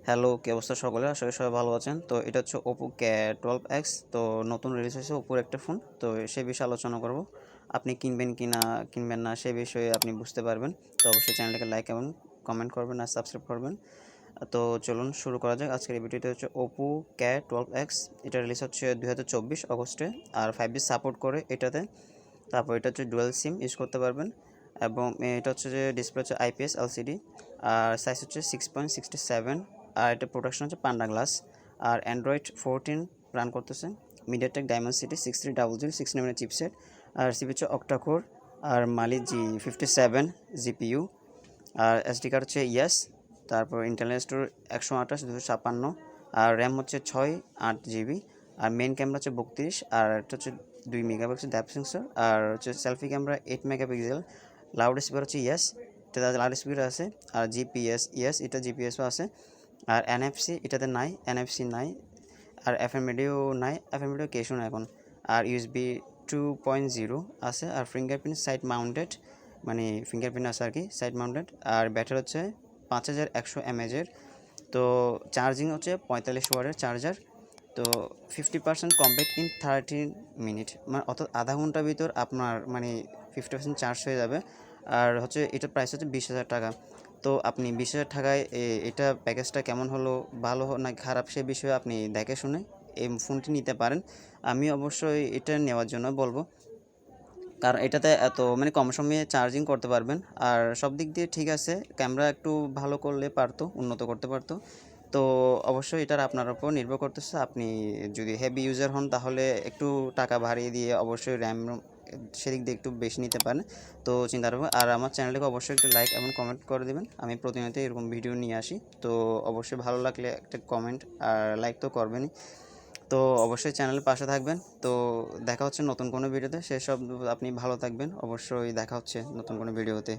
Hello, কি অবস্থা সকলের? আশা করি সবাই ভালো আছেন। তো এটা হচ্ছে Oppo K12X। তো নতুন রিলিজ হয়েছে Oppoর একটা ফোন। তো সে বিষয়ে আলোচনা করব। আপনি কিনবেন কি না, কিনবেন না সে বিষয়ে আপনি বুঝতে পারবেন। তো অবশ্যই চ্যানেলটাকে লাইক এবং কমেন্ট করবেন আর সাবস্ক্রাইব করবেন। তো চলুন শুরু করা যাক। আজকের এই ভিডিওটা হচ্ছে Oppo K12X। এটা রিলিজ হচ্ছে 2024 অগস্টে আর 5G সাপোর্ট করে এটাতে। তারপর এটা হচ্ছে ডুয়াল সিম ইউজ করতে পারবেন এবং এটা হচ্ছে যে ডিসপ্লে হচ্ছে IPS LCD আর সাইজ হচ্ছে 6.67 আর এটা প্রোডাকশন হচ্ছে পান্ডা গ্লাস আর অ্যান্ড্রয়েড 14 রান করতেছে। মিডিয়াটেক ডায়মন্ডসিটি 6300 চিপসেট আর সিপি হচ্ছে অক্টাকোর আর মালি G57 জিপিইউ আর এসডি কার্ড হচ্ছে ইয়াস। তারপর ইন্টারনাল স্টোর 128 256 আর র্যাম হচ্ছে 6 8 GB আর মেইন ক্যামেরা হচ্ছে 32 আর এটা হচ্ছে 2 মেগাপিক্সেল ডেপথ সেন্সর আর হচ্ছে selfie camera 8 megapixel. Loud speaker হচ্ছে ইয়াস, এটা লাউড স্পিকার আছে আর জিপিএস ইয়াস, এটা জিপিএসও আছে আর এনএফসি এটাতে নাই, এনএফসি নাই আর এফএম রেডিও নাই, এফএম রেডিও কেশও না এখন। আর ইউএসবি 2.0 আছে আর ফিঙ্গারপ্রিন্ট সাইড মাউন্টেড, মানে ফিঙ্গারপ্রিন্ট আছে আর কি সাইড মাউন্টেড। আর ব্যাটারি হচ্ছে 5100 mAh। তো চার্জিং হচ্ছে 45 ওয়াটের চার্জার। তো 50% কমপ্লিট ইন 13 মিনিট, মানে অর্থাৎ আধা ঘন্টার ভিতর আপনার মানে 50% চার্জ হয়ে যাবে। আর হচ্ছে এটার প্রাইস হচ্ছে 20,000 টাকা। তো আপনি 20,000 টাকায় এটা প্যাকেজটা কেমন হলো, ভালো না খারাপ সে বিষয়ে আপনি দেখে শুনে এই ফোনটি নিতে পারেন। আমি অবশ্যই এটা নেওয়ার জন্য বলবো, কারণ এটাতে এত মানে কম সময়ে চার্জিং করতে পারবেন আর সব দিক দিয়ে ঠিক আছে। ক্যামেরা একটু ভালো করলে পারতো, উন্নত করতে পারতো। তো অবশ্যই এটার আপনার উপর নির্ভর করতেছে। আপনি যদি হেভি ইউজার হন তাহলে একটু টাকা বাড়িয়ে দিয়ে অবশ্যই র্যাম সেদিক দিয়ে একটু বেশি নিতে পারেন। তো চিন্তা করবো। আর আমার চ্যানেলটাকে অবশ্যই একটু লাইক এবং কমেন্ট করে দেবেন, আমি প্রতিনিয়ত এরকম ভিডিও নিয়ে আসি। তো অবশ্যই ভালো লাগলে একটা কমেন্ট আর লাইক তো করবেনই। তো অবশ্যই চ্যানেলের পাশে থাকবেন। তো দেখা হচ্ছে নতুন কোনো ভিডিওতে, সেসব আপনি ভালো থাকবেন। অবশ্যই দেখা হচ্ছে নতুন কোনো ভিডিওতে।